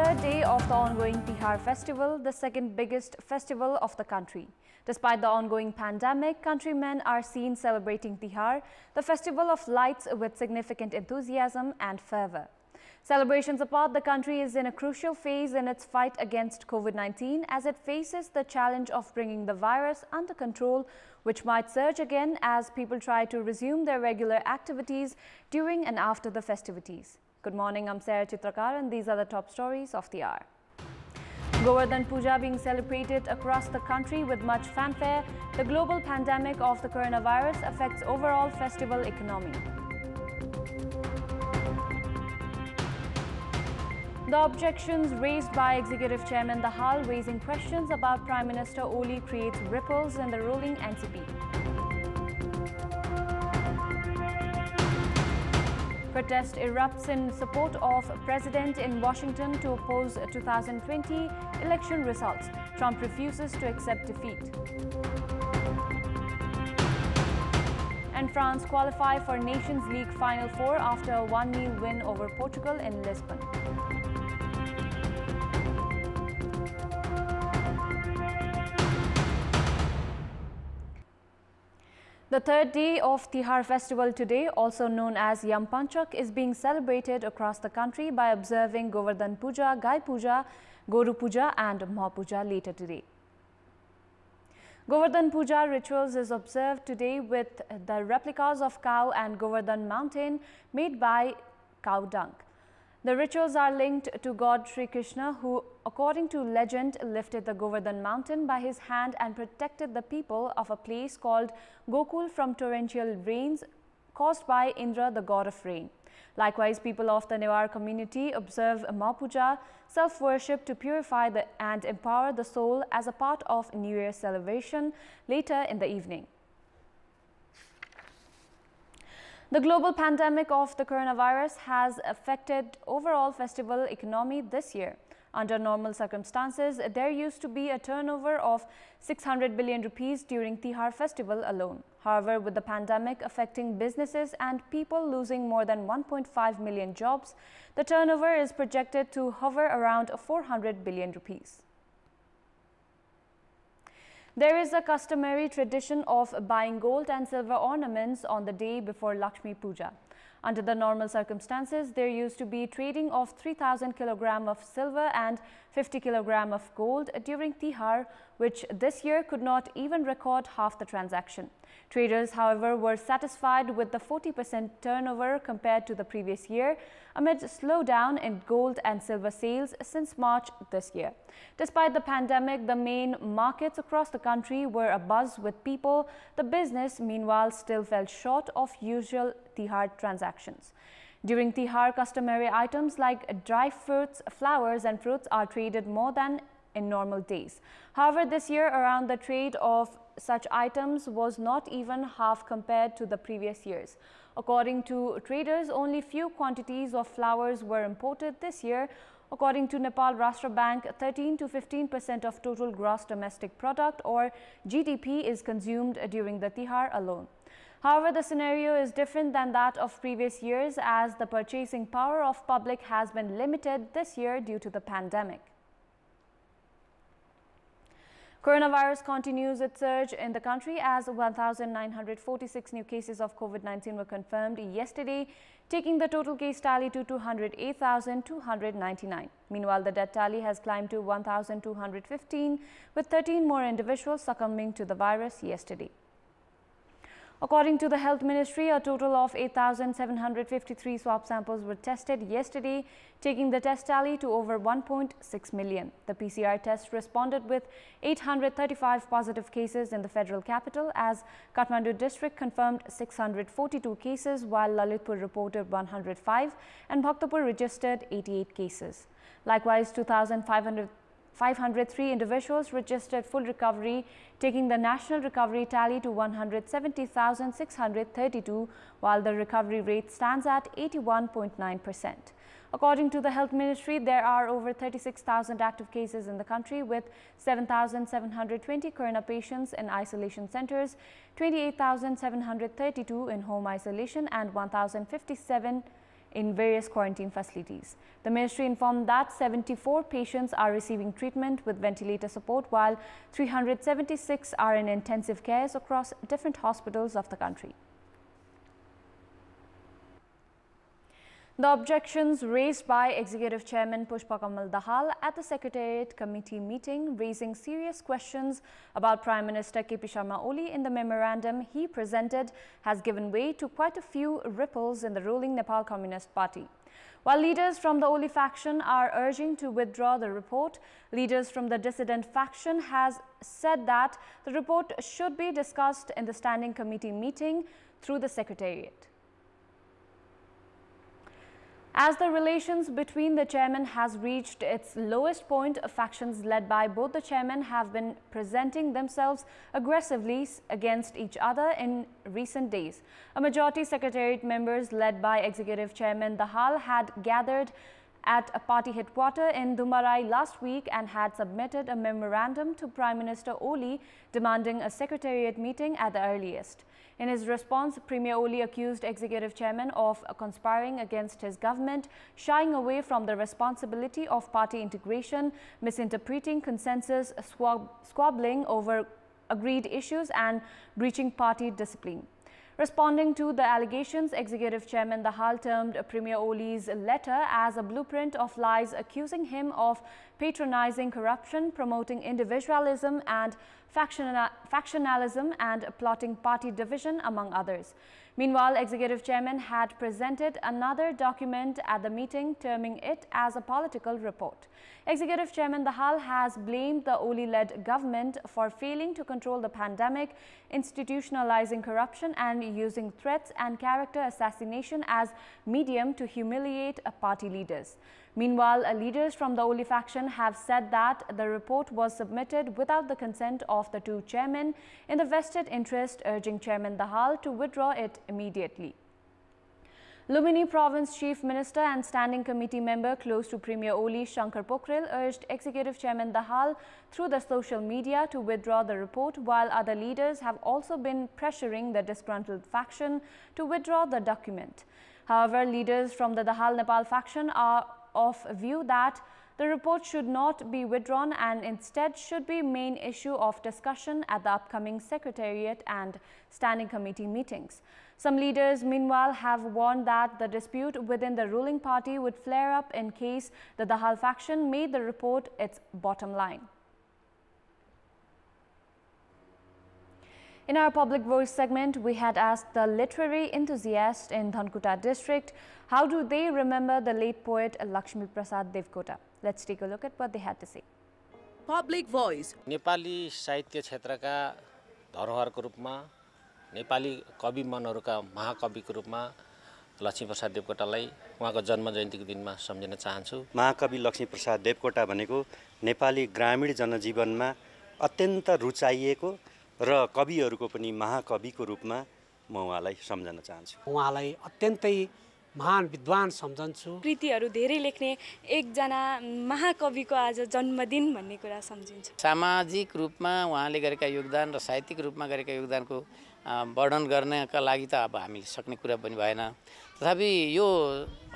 third day of the ongoing Tihar festival, the second biggest festival of the country. Despite the ongoing pandemic, countrymen are seen celebrating Tihar, the festival of lights, with significant enthusiasm and fervor. Celebrations apart, the country is in a crucial phase in its fight against COVID-19 as it faces the challenge of bringing the virus under control, which might surge again as people try to resume their regular activities during and after the festivities. Good morning, I'm Sarah Chitrakar and these are the top stories of the hour. Govardhan Puja being celebrated across the country with much fanfare. The global pandemic of the coronavirus affects overall festival economy. The objections raised by Executive Chairman Dahal raising questions about Prime Minister Oli creates ripples in the ruling NCP. Protest erupts in support of President in Washington to oppose 2020 election results. Trump refuses to accept defeat. And France qualify for Nations League Final Four after a 1-0 win over Portugal in Lisbon. The third day of Tihar festival today, also known as Yam Panchak, is being celebrated across the country by observing Govardhan Puja, Gai Puja, Goru Puja and Mah Puja later today. Govardhan Puja rituals is observed today with the replicas of cow and Govardhan mountain made by cow dung. The rituals are linked to God Sri Krishna, who, according to legend, lifted the Govardhan mountain by his hand and protected the people of a place called Gokul from torrential rains caused by Indra, the god of rain. Likewise, people of the Newar community observe Mah Puja, self-worship, to purify and empower the soul as a part of New Year celebration later in the evening. The global pandemic of the coronavirus has affected overall festival economy this year. Under normal circumstances, there used to be a turnover of 600 billion rupees during Tihar festival alone. However, with the pandemic affecting businesses and people losing more than 1.5 million jobs, the turnover is projected to hover around 400 billion rupees. There is a customary tradition of buying gold and silver ornaments on the day before Lakshmi Puja. Under the normal circumstances, there used to be trading of 3,000 kg of silver and 50 kg of gold during Tihar, which this year could not even record half the transaction. Traders, however, were satisfied with the 40% turnover compared to the previous year amid slowdown in gold and silver sales since March this year. Despite the pandemic, the main markets across the country were abuzz with people. The business, meanwhile, still fell short of usual Tihar transactions. During Tihar, customary items like dry fruits, flowers and fruits are traded more than in normal days. However, this year around, the trade of such items was not even half compared to the previous years. According to traders, only few quantities of flowers were imported this year. According to Nepal Rashtra Bank, 13 to 15% of total gross domestic product or GDP is consumed during the Tihar alone. However, the scenario is different than that of previous years as the purchasing power of public has been limited this year due to the pandemic. Coronavirus continues its surge in the country as 1,946 new cases of COVID-19 were confirmed yesterday, taking the total case tally to 208,299. Meanwhile, the death tally has climbed to 1,215, with 13 more individuals succumbing to the virus yesterday. According to the Health Ministry, a total of 8,753 swab samples were tested yesterday, taking the test tally to over 1.6 million. The PCR test responded with 835 positive cases in the federal capital as Kathmandu district confirmed 642 cases, while Lalitpur reported 105 and Bhaktapur registered 88 cases. Likewise, 2,503 individuals registered full recovery, taking the national recovery tally to 170,632, while the recovery rate stands at 81.9%. According to the Health Ministry, there are over 36,000 active cases in the country, with 7,720 corona patients in isolation centers, 28,732 in home isolation and 1,057 in various quarantine facilities. The ministry informed that 74 patients are receiving treatment with ventilator support, while 376 are in intensive cares across different hospitals of the country. The objections raised by Executive Chairman Pushpa Kamal Dahal at the Secretariat Committee meeting, raising serious questions about Prime Minister KP Sharma Oli in the memorandum he presented, has given way to quite a few ripples in the ruling Nepal Communist Party. While leaders from the Oli faction are urging to withdraw the report, leaders from the dissident faction has said that the report should be discussed in the Standing Committee meeting through the Secretariat. As the relations between the chairman has reached its lowest point, factions led by both the chairmen have been presenting themselves aggressively against each other in recent days. A majority secretariat members led by Executive Chairman Dahal had gathered at a party headquarters in Dumarai last week and had submitted a memorandum to Prime Minister Oli demanding a secretariat meeting at the earliest. In his response, Premier Oli accused Executive Chairman of conspiring against his government, shying away from the responsibility of party integration, misinterpreting consensus, squabbling over agreed issues and breaching party discipline. Responding to the allegations, Executive Chairman Dahal termed Premier Oli's letter as a blueprint of lies, accusing him of patronizing corruption, promoting individualism and factionalism and plotting party division, among others. Meanwhile, Executive Chairman had presented another document at the meeting, terming it as a political report. Executive Chairman Dahal has blamed the Oli-led government for failing to control the pandemic, institutionalizing corruption and using threats and character assassination as medium to humiliate party leaders. Meanwhile, leaders from the Oli faction have said that the report was submitted without the consent of the two chairmen in the vested interest, urging Chairman Dahal to withdraw it immediately. Lumini Province Chief Minister and Standing Committee member close to Premier Oli, Shankar Pokhrel, urged Executive Chairman Dahal through the social media to withdraw the report, while other leaders have also been pressuring the disgruntled faction to withdraw the document. However, leaders from the Dahal Nepal faction are of view that the report should not be withdrawn and instead should be main issue of discussion at the upcoming Secretariat and Standing Committee meetings. Some leaders, meanwhile, have warned that the dispute within the ruling party would flare up in case the Dahal faction made the report its bottom line. In our Public Voice segment, we had asked the literary enthusiast in Dhankuta district, how do they remember the late poet Lakshmi Prasad Devkota? Let's take a look at what they had to say. Public Voice. Nepali साहित्य क्षेत्रका धरोहरको रूपमा नेपाली कवि मनहरूका महाकविको रूपमा लक्ष्मी प्रसाद देवकोटालाई उहाँको जन्म जयन्तीको दिनमा सम्झिन चाहन्छु। महाकवि लक्ष्मी प्रसाद देवकोटा भनेको नेपाली ग्रामीण जनजीवनमा अत्यन्त रुचाइएको र कविहरूको पनि महाकविको रूपमा म उहाँलाई सम्झन चाहन्छु। उहाँलाई अत्यन्तै महान विद्वान सम्झन्छु। कृतिहरू धेरै लेख्ने एकजना महाकविको आज जन्मदिन भन्ने कुरा सम्झिन्छ। सामाजिक रूपमा उहाँले गरेका योगदान र साहित्यिक रूपमा गरेका योगदानको वर्णन गर्नका लागि त अब हामीले सक्ने कुरा पनि भएन। तथापि यो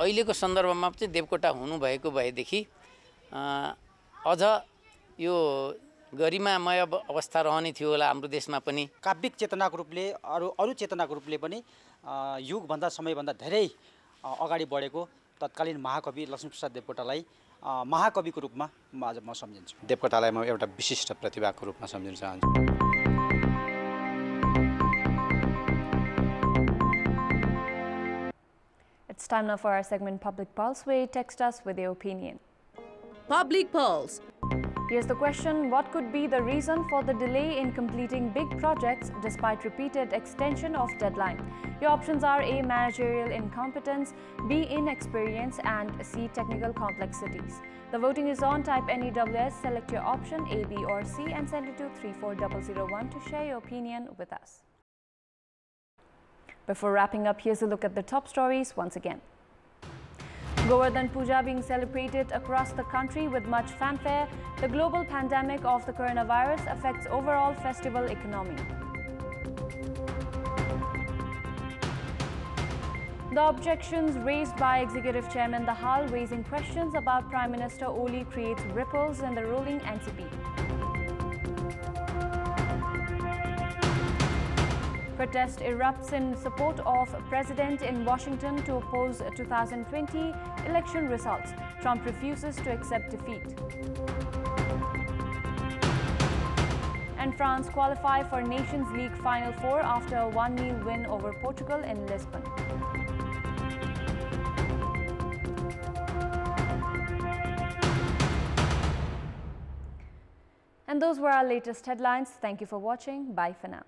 अहिलेको सन्दर्भमा चाहिँ देवकोटा हुनुभएको भएदेखि अझ यो गरिमामय अवस्था रहने थियो होला हाम्रो देशमा पनि। काव्यिक चेतनाको रूपले अरु चेतनाको रूपले पनि युगभन्दा समयभन्दा धेरै अगाडि बढेको तत्कालीन महाकवि लक्ष्मीप्रसाद देवकोटालाई महाकविको रूपमा आज म सम्झिन्छु। देवकोटालाई म एउटा विशिष्ट प्रतिभाको रूपमा सम्झिन चाहन्छु। It's time now for our segment Public Pulse, where you text us with your opinion. Public Pulse. Here's the question: what could be the reason for the delay in completing big projects despite repeated extension of deadline? Your options are A. Managerial incompetence, B. Inexperience, and C. Technical complexities. The voting is on. Type NEWS, select your option A, B or C and send it to 34001 to share your opinion with us. Before wrapping up, here's a look at the top stories once again. Govardhan Puja being celebrated across the country with much fanfare. The global pandemic of the coronavirus affects overall festival economy. The objections raised by Executive Chairman Dahal raising questions about Prime Minister Oli creates ripples in the ruling NCP. Protest erupts in support of President in Washington to oppose 2020 election results. Trump refuses to accept defeat. And France qualify for Nations League Final Four after a 1-0 win over Portugal in Lisbon. And those were our latest headlines. Thank you for watching. Bye for now.